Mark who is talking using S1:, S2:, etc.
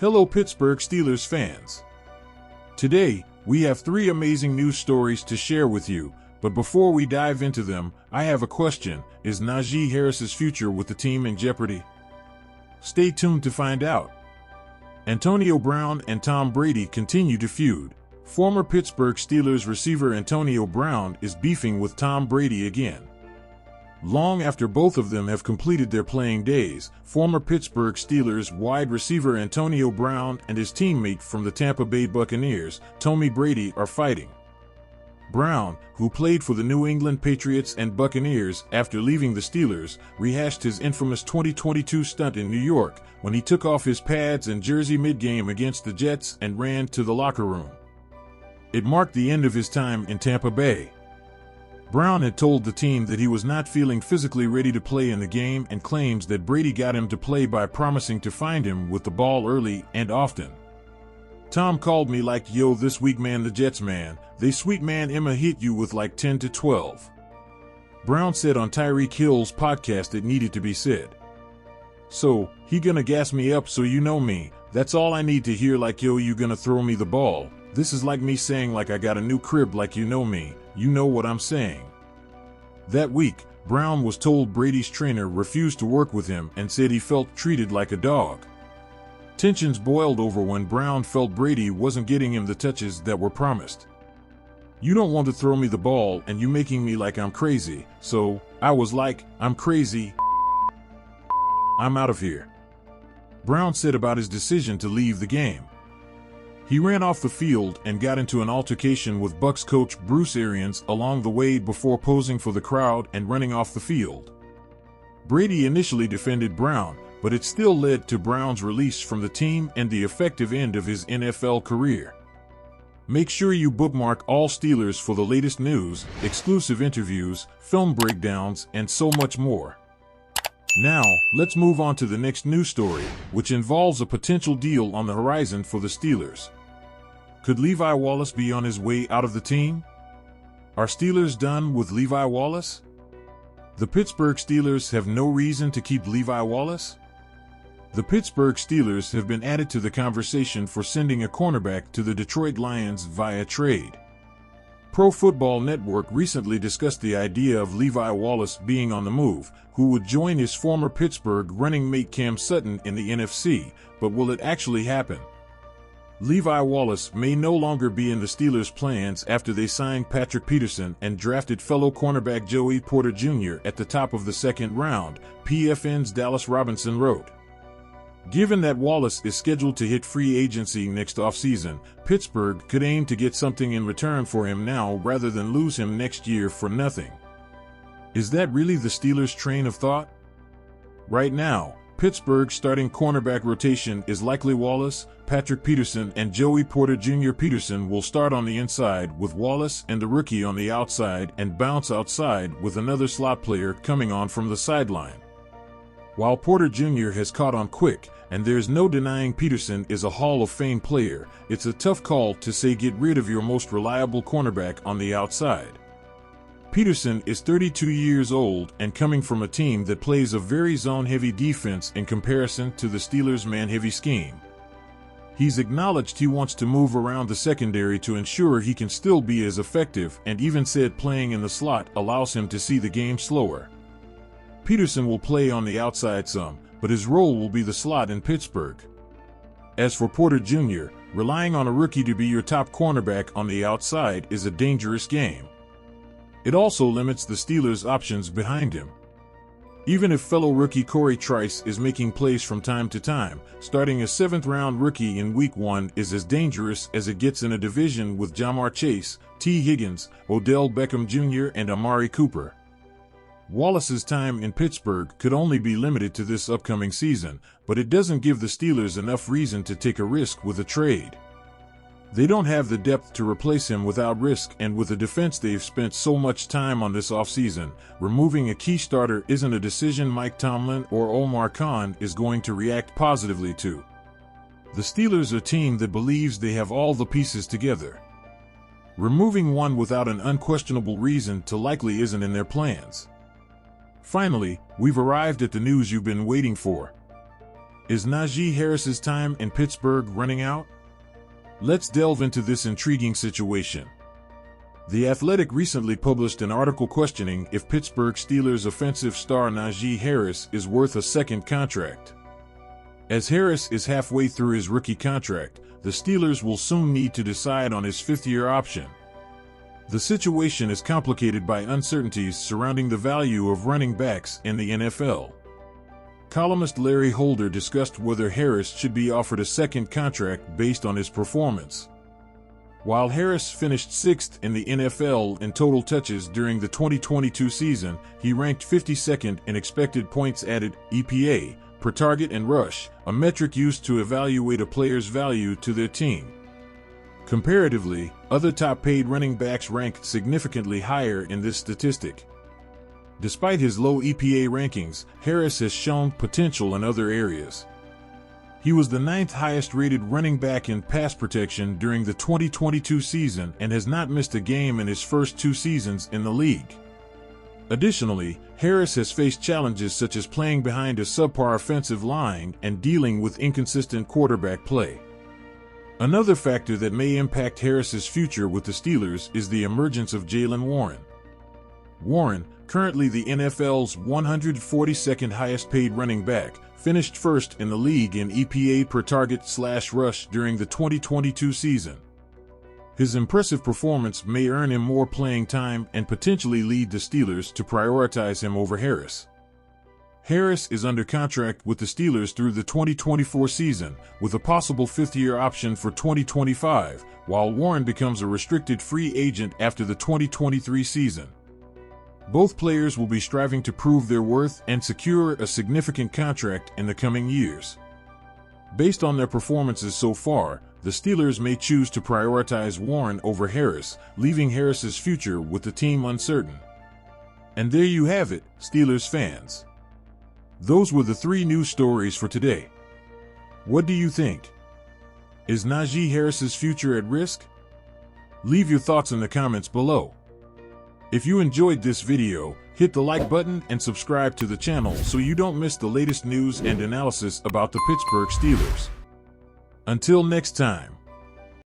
S1: Hello Pittsburgh Steelers fans. Today, we have 3 amazing news stories to share with you, but before we dive into them, I have a question. Is Najee Harris's future with the team in jeopardy? Stay tuned to find out. Antonio Brown and Tom Brady continue to feud. Former Pittsburgh Steelers receiver Antonio Brown is beefing with Tom Brady again. Long after both of them have completed their playing days, former Pittsburgh Steelers wide receiver Antonio Brown and his teammate from the Tampa Bay Buccaneers, Tom Brady, are fighting. Brown, who played for the New England Patriots and Buccaneers after leaving the Steelers, rehashed his infamous 2022 stunt in New York when he took off his pads and jersey mid-game against the Jets and ran to the locker room. It marked the end of his time in Tampa Bay. Brown had told the team that he was not feeling physically ready to play in the game and claims that Brady got him to play by promising to find him with the ball early and often. Tom called me like, "Yo, this week man, the Jets man, they sweet man Emma hit you with like 10 to 12. Brown said on Tyreek Hill's podcast it needed to be said. So, he gonna gas me up, so you know me, that's all I need to hear, like, yo, you gonna throw me the ball. This is like me saying like I got a new crib, like, you know me, you know what I'm saying." That week, Brown was told Brady's trainer refused to work with him and said he felt treated like a dog. Tensions boiled over when Brown felt Brady wasn't getting him the touches that were promised. "You don't want to throw me the ball and you making me like I'm crazy, so I was like, I'm crazy. I'm out of here," Brown said about his decision to leave the game. He ran off the field and got into an altercation with Bucs coach Bruce Arians along the way before posing for the crowd and running off the field. Brady initially defended Brown, but it still led to Brown's release from the team and the effective end of his NFL career. Make sure you bookmark All Steelers for the latest news, exclusive interviews, film breakdowns, and so much more. Now, let's move on to the next news story, which involves a potential deal on the horizon for the Steelers. Could Levi Wallace be on his way out of the team? Are Steelers done with Levi Wallace? The Pittsburgh Steelers have no reason to keep Levi Wallace? The Pittsburgh Steelers have been added to the conversation for sending a cornerback to the Detroit Lions via trade. Pro Football Network recently discussed the idea of Levi Wallace being on the move, who would join his former Pittsburgh running mate Cam Sutton in the NFC, but will it actually happen? Levi Wallace may no longer be in the Steelers' plans after they signed Patrick Peterson and drafted fellow cornerback Joey Porter Jr. at the top of the second round, PFN's Dallas Robinson wrote. Given that Wallace is scheduled to hit free agency next offseason, Pittsburgh could aim to get something in return for him now rather than lose him next year for nothing. Is that really the Steelers' train of thought? Right now, Pittsburgh's starting cornerback rotation is likely Wallace, Patrick Peterson, and Joey Porter Jr. Peterson will start on the inside with Wallace and the rookie on the outside and bounce outside with another slot player coming on from the sideline. While Porter Jr. has caught on quick, and there's no denying Peterson is a Hall of Fame player, it's a tough call to say get rid of your most reliable cornerback on the outside. Peterson is 32 years old and coming from a team that plays a very zone-heavy defense in comparison to the Steelers' man-heavy scheme. He's acknowledged he wants to move around the secondary to ensure he can still be as effective, and even said playing in the slot allows him to see the game slower. Peterson will play on the outside some, but his role will be the slot in Pittsburgh. As for Porter Jr., relying on a rookie to be your top cornerback on the outside is a dangerous game. It also limits the Steelers' options behind him. Even if fellow rookie Corey Trice is making plays from time to time, starting a 7th-round rookie in Week 1 is as dangerous as it gets in a division with Jamar Chase, T. Higgins, Odell Beckham Jr., and Amari Cooper. Wallace's time in Pittsburgh could only be limited to this upcoming season, but it doesn't give the Steelers enough reason to take a risk with a trade. They don't have the depth to replace him without risk, and with a defense they've spent so much time on this offseason, removing a key starter isn't a decision Mike Tomlin or Omar Khan is going to react positively to. The Steelers are a team that believes they have all the pieces together. Removing one without an unquestionable reason to likely isn't in their plans. Finally, we've arrived at the news you've been waiting for. Is Najee Harris's time in Pittsburgh running out? Let's delve into this intriguing situation. The Athletic recently published an article questioning if Pittsburgh Steelers offensive star Najee Harris is worth a second contract. As Harris is halfway through his rookie contract, the Steelers will soon need to decide on his fifth-year option. The situation is complicated by uncertainties surrounding the value of running backs in the NFL. Columnist Larry Holder discussed whether Harris should be offered a second contract based on his performance. While Harris finished sixth in the NFL in total touches during the 2022 season, he ranked 52nd in expected points added (EPA) per target and rush, a metric used to evaluate a player's value to their team. Comparatively, other top-paid running backs ranked significantly higher in this statistic. Despite his low EPA rankings, Harris has shown potential in other areas. He was the 9th highest-rated running back in pass protection during the 2022 season and has not missed a game in his first 2 seasons in the league. Additionally, Harris has faced challenges such as playing behind a subpar offensive line and dealing with inconsistent quarterback play. Another factor that may impact Harris's future with the Steelers is the emergence of Jaylen Warren. Warren, currently the NFL's 142nd highest-paid running back, finished first in the league in EPA per target/rush during the 2022 season. His impressive performance may earn him more playing time and potentially lead the Steelers to prioritize him over Harris. Harris is under contract with the Steelers through the 2024 season, with a possible fifth-year option for 2025, while Warren becomes a restricted free agent after the 2023 season. Both players will be striving to prove their worth and secure a significant contract in the coming years. Based on their performances so far, the Steelers may choose to prioritize Warren over Harris, leaving Harris's future with the team uncertain. And there you have it, Steelers fans. Those were the 3 news stories for today. What do you think? Is Najee Harris's future at risk? Leave your thoughts in the comments below. If you enjoyed this video, hit the like button and subscribe to the channel so you don't miss the latest news and analysis about the Pittsburgh Steelers. Until next time.